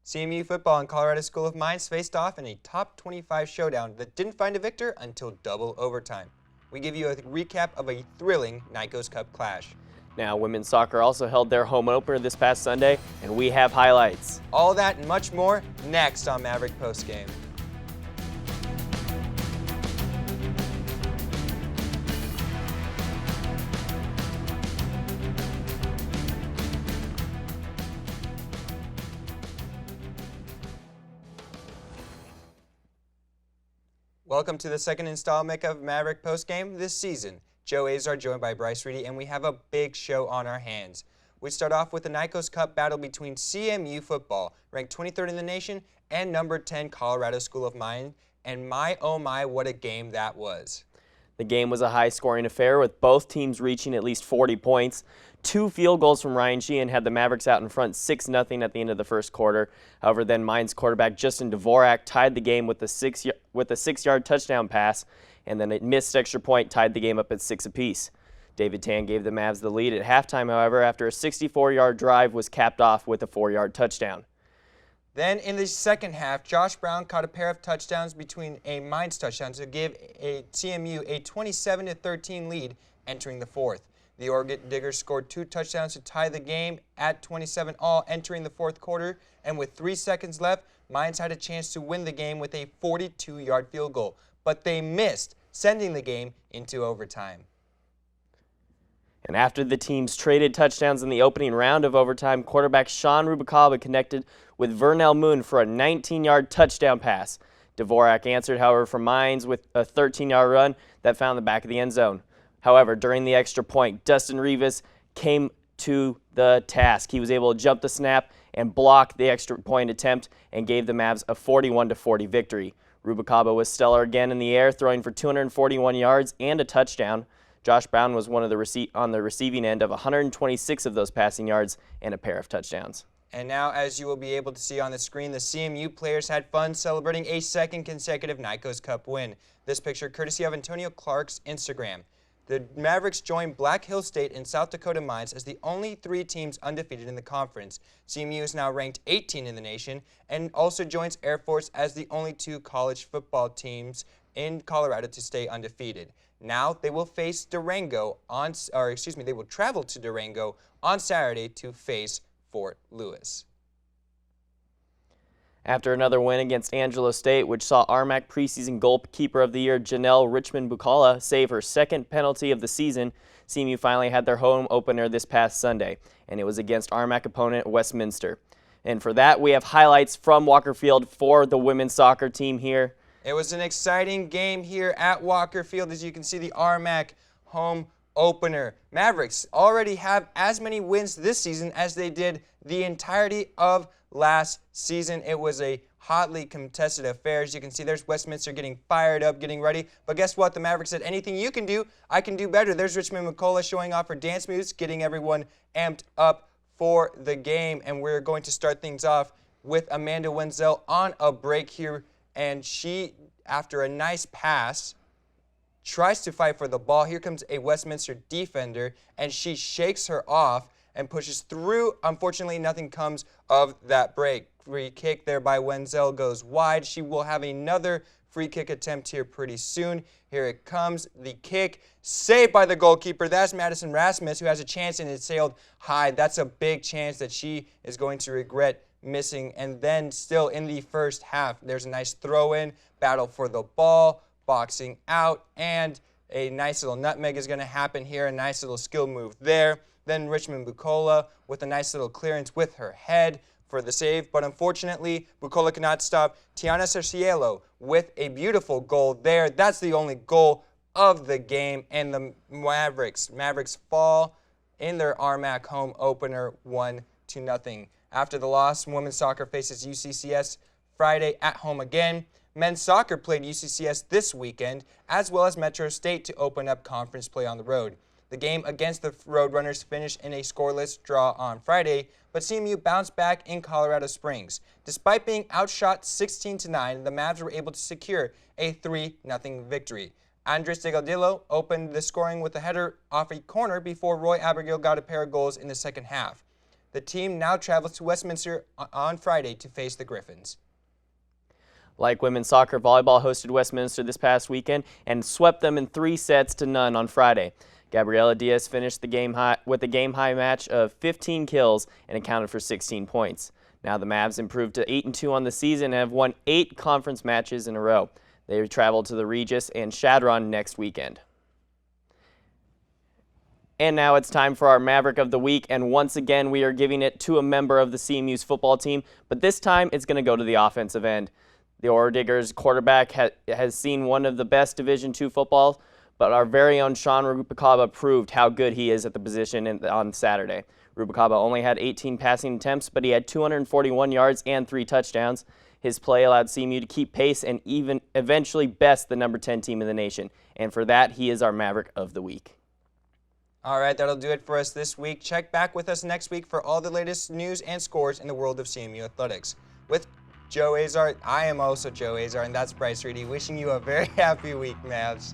CMU football and Colorado School of Mines faced off in a top 25 showdown that didn't find a victor until double overtime. We give you a recap of a thrilling Nikos Cup clash. Now, women's soccer also held their home opener this past Sunday, and we have highlights. All that and much more next on Maverick Postgame. Welcome to the second installment of Maverick Postgame this season. Joe Azar joined by Bryce Reedy, and we have a big show on our hands. We start off with the Nikos Cup battle between CMU football, ranked 23rd in the nation, and number 10 Colorado School of Mines, and my oh my, what a game that was. The game was a high-scoring affair with both teams reaching at least 40 points. 2 field goals from Ryan Sheehan had the Mavericks out in front 6-0 at the end of the first quarter. However, then Mines quarterback Justin Dvorak tied the game with a 6-yard touchdown pass, and then a missed extra point tied the game up at 6 apiece. David Tan gave the Mavs the lead at halftime, however, after a 64-yard drive was capped off with a 4-yard touchdown. Then in the second half, Josh Brown caught a pair of touchdowns between a Mines touchdown to give a CMU a 27-13 lead entering the fourth. The Oregon Diggers scored 2 touchdowns to tie the game at 27 all entering the fourth quarter, and with 3 seconds left, Mines had a chance to win the game with a 42-yard field goal, but they missed, sending the game into overtime. And after the teams traded touchdowns in the opening round of overtime, quarterback Sean Rubicaba connected with Vernell Moon for a 19-yard touchdown pass. Dvorak answered, however, for Mines with a 13-yard run that found the back of the end zone. However, during the extra point, Dustin Rivas came to the task. He was able to jump the snap and block the extra point attempt and gave the Mavs a 41-40 victory. Rubicaba was stellar again in the air, throwing for 241 yards and a touchdown. Josh Brown was one of the on the receiving end of 126 of those passing yards and a pair of touchdowns. And now, as you will be able to see on the screen, the CMU players had fun celebrating a second consecutive Nikos Cup win. This picture courtesy of Antonio Clark's Instagram. The Mavericks joined Black Hill State and South Dakota Mines as the only 3 teams undefeated in the conference. CMU is now ranked 18 in the nation and also joins Air Force as the only 2 college football teams in Colorado to stay undefeated. Now they will face Durango they will travel to Durango on Saturday to face Fort Lewis. After another win against Angelo State, which saw RMAC preseason goalkeeper of the year Janelle Richmond-Bucala save her second penalty of the season, CMU finally had their home opener this past Sunday, and it was against RMAC opponent Westminster. And for that, we have highlights from Walker Field for the women's soccer team here. It was an exciting game here at Walker Field. As you can see, the RMAC home opener. Mavericks already have as many wins this season as they did the entirety of last season. It was a hotly contested affair. As you can see, there's Westminster getting fired up, getting ready. But guess what? The Mavericks said, anything you can do, I can do better. There's Richmond-Bucala showing off her dance moves, getting everyone amped up for the game. And we're going to start things off with Amanda Wenzel on a break here. And she, after a nice pass, tries to fight for the ball. Here comes a Westminster defender, and she shakes her off and pushes through. Unfortunately, nothing comes of that break. Free kick there by Wenzel goes wide. She will have another free kick attempt here pretty soon. Here it comes. The kick saved by the goalkeeper. That's Madison Rasmus, who has a chance, and it sailed high. That's a big chance that she is going to regret missing. And then still in the first half, there's a nice throw-in, battle for the ball, boxing out, and a nice little nutmeg is going to happen here, a nice little skill move there. Then Richmond-Bucala with a nice little clearance with her head for the save, but unfortunately, Bucala cannot stop Tiana Cercielo with a beautiful goal there. That's the only goal of the game, and the Mavericks fall in their RMAC home opener 1-0. After the loss, women's soccer faces UCCS Friday at home again. Men's soccer played UCCS this weekend, as well as Metro State to open up conference play on the road. The game against the Roadrunners finished in a scoreless draw on Friday, but CMU bounced back in Colorado Springs. Despite being outshot 16-9, the Mavs were able to secure a 3-0 victory. Andres Delgadillo opened the scoring with a header off a corner before Roy Abergil got a pair of goals in the second half. The team now travels to Westminster on Friday to face the Griffins. Like women's soccer, volleyball hosted Westminster this past weekend and swept them in 3-0 on Friday. Gabriela Diaz finished the game high with a game-high match of 15 kills and accounted for 16 points. Now the Mavs improved to 8-2 on the season and have won 8 conference matches in a row. They travel to the Regis and Shadron next weekend. And now it's time for our Maverick of the Week, and once again we are giving it to a member of the CMU's football team, but this time it's going to go to the offensive end. The Ore-Diggers quarterback has seen one of the best Division II football, but our very own Sean Rubicaba proved how good he is at the position on Saturday. Rubicaba only had 18 passing attempts, but he had 241 yards and 3 touchdowns. His play allowed CMU to keep pace and even eventually best the number 10 team in the nation, and for that he is our Maverick of the Week. All right, that'll do it for us this week. Check back with us next week for all the latest news and scores in the world of CMU athletics. With Joe Azar, I am also Joe Azar, and that's Bryce Reedy, wishing you a very happy week, Mavs.